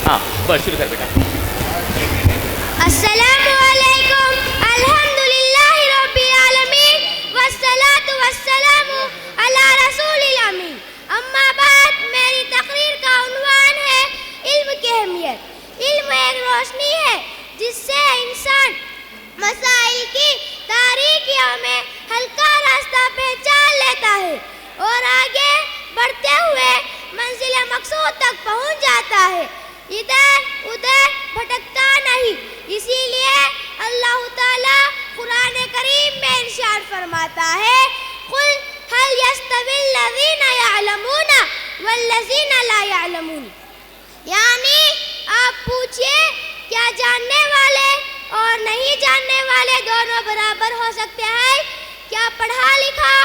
ہاں بس شروع کر بیٹا. السلام علیکم الحمدللہ رب العالمین والصلاة والسلام علی رسول الامین. اما بعد میری تقریر کا عنوان ہے علم کی اہمیت. علم ایک روشنی ہے جس سے انسان مسائل کی تاریکیوں میں ہلکا راستہ پہچان لیتا ہے اور آگے بڑھتے ہوئے منزل مقصود تک پہنچ جاتا ہے، ادھر ادھر بھٹکتا نہیں. اسی لیے اللہ تعالیٰ قرآن کریم میں ارشاد فرماتا ہے قل هل يستوي الذين يعلمون والذين لا يعلمون، یعنی آپ پوچھئے کیا جاننے والے اور نہیں جاننے والے دونوں برابر ہو سکتے ہیں؟ کیا پڑھا لکھا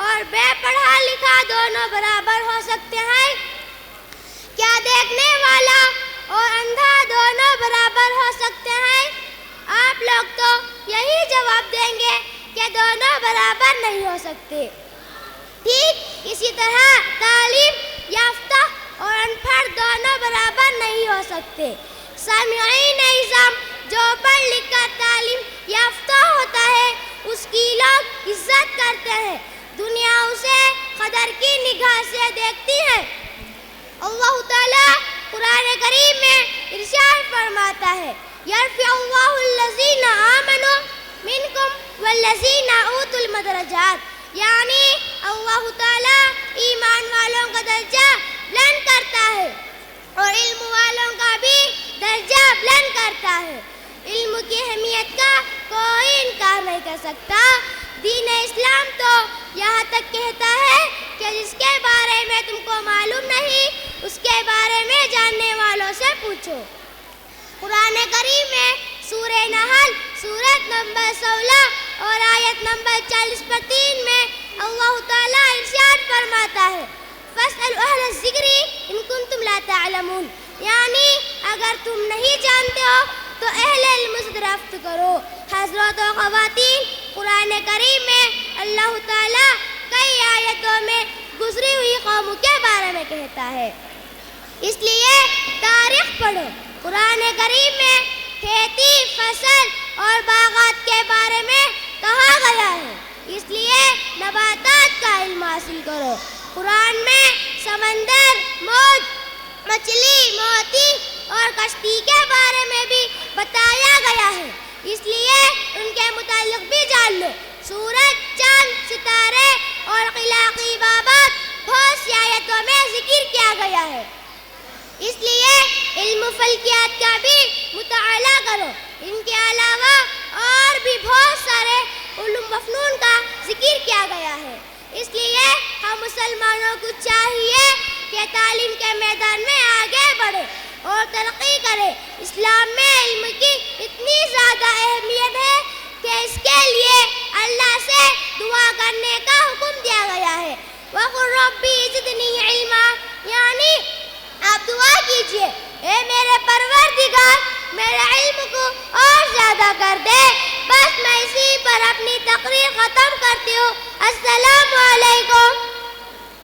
اور بے پڑھا لکھا دونوں برابر ہو سکتے ہیں؟ کیا دیکھنے والا اور اندھا دونوں برابر ہو سکتے ہیں؟ آپ لوگ تو یہی جواب دیں گے کہ دونوں برابر نہیں ہو سکتے. ٹھیک اسی طرح تعلیم یافتہ اور ان پڑھ دونوں برابر نہیں ہو سکتے. سامعین اعظم، جو پڑھ لکھ کر تعلیم یافتہ ہوتا ہے اس کی لوگ عزت کرتے ہیں، دنیا اسے قدر کی نگاہ سے دیکھتی ہے. اللہ تعالیٰ قرآن کریم میں ارشاد فرماتا ہے یرفع اللہ الذین آمنوا منکم والذین اوتوا المدرجات، یعنی اللہ تعالیٰ ایمان والوں کا درجہ بلند کرتا ہے اور علم والوں کا بھی درجہ بلند کرتا ہے. علم کی اہمیت کا کوئی انکار نہیں کر سکتا. دین اسلام تو یہاں تک کہتا ہے کہ جس کے بارے میں تم کو معلوم نہیں اس کے بارے میں جاننے والوں سے پوچھو. قرآن کریم میں سورہ نحل سورت نمبر 16 اور آیت نمبر 40/3 میں اللہ تعالیٰ ارشاد فرماتا ہے فاسألوا اہل الذکر ان کنتم لا تعلمون، یعنی اگر تم نہیں جانتے ہو تو اہل علم سے دریافت کرو. حضرات و خواتین، قرآن کریم میں اللہ تعالیٰ کئی آیتوں میں گزری ہوئی قوموں کے بارے میں کہتا ہے، اس لیے تاریخ پڑھو. قرآن کریم میں کھیتی، فصل اور باغات کے بارے میں کہا گیا ہے، اس لیے نباتات کا علم حاصل کرو. قرآن میں سمندر، موج، مچھلی، موتی اور کشتی کے بارے میں بھی بتایا گیا ہے، اس لیے ان کے متعلق بھی جان لو. سورج، چاند، ستارے اور خلاقی بابات بہت سی آیتوں میں ذکر کیا گیا ہے، اس لیے علم فلکیات کا بھی مطالعہ کرو. ان کے علاوہ اور بھی بہت سارے علوم و فنون کا ذکر کیا گیا ہے، اس لیے ہم مسلمانوں کو چاہیے کہ تعلیم کے میدان میں آگے بڑھے اور ترقی کرے. اسلام میں علم کی اتنی زیادہ اہمیت ہے کہ اس کے لیے اللہ سے دعا کرنے کا حکم دیا گیا ہے. وَقُلْ رَبِّ زِدْنِی عِلْمًا، یعنی آپ دعا کیجئے اے میرے پروردگار میرے علم کو اور زیادہ کر دے. بس میں اسی پر اپنی تقریر ختم کرتی ہوں. السلام علیکم.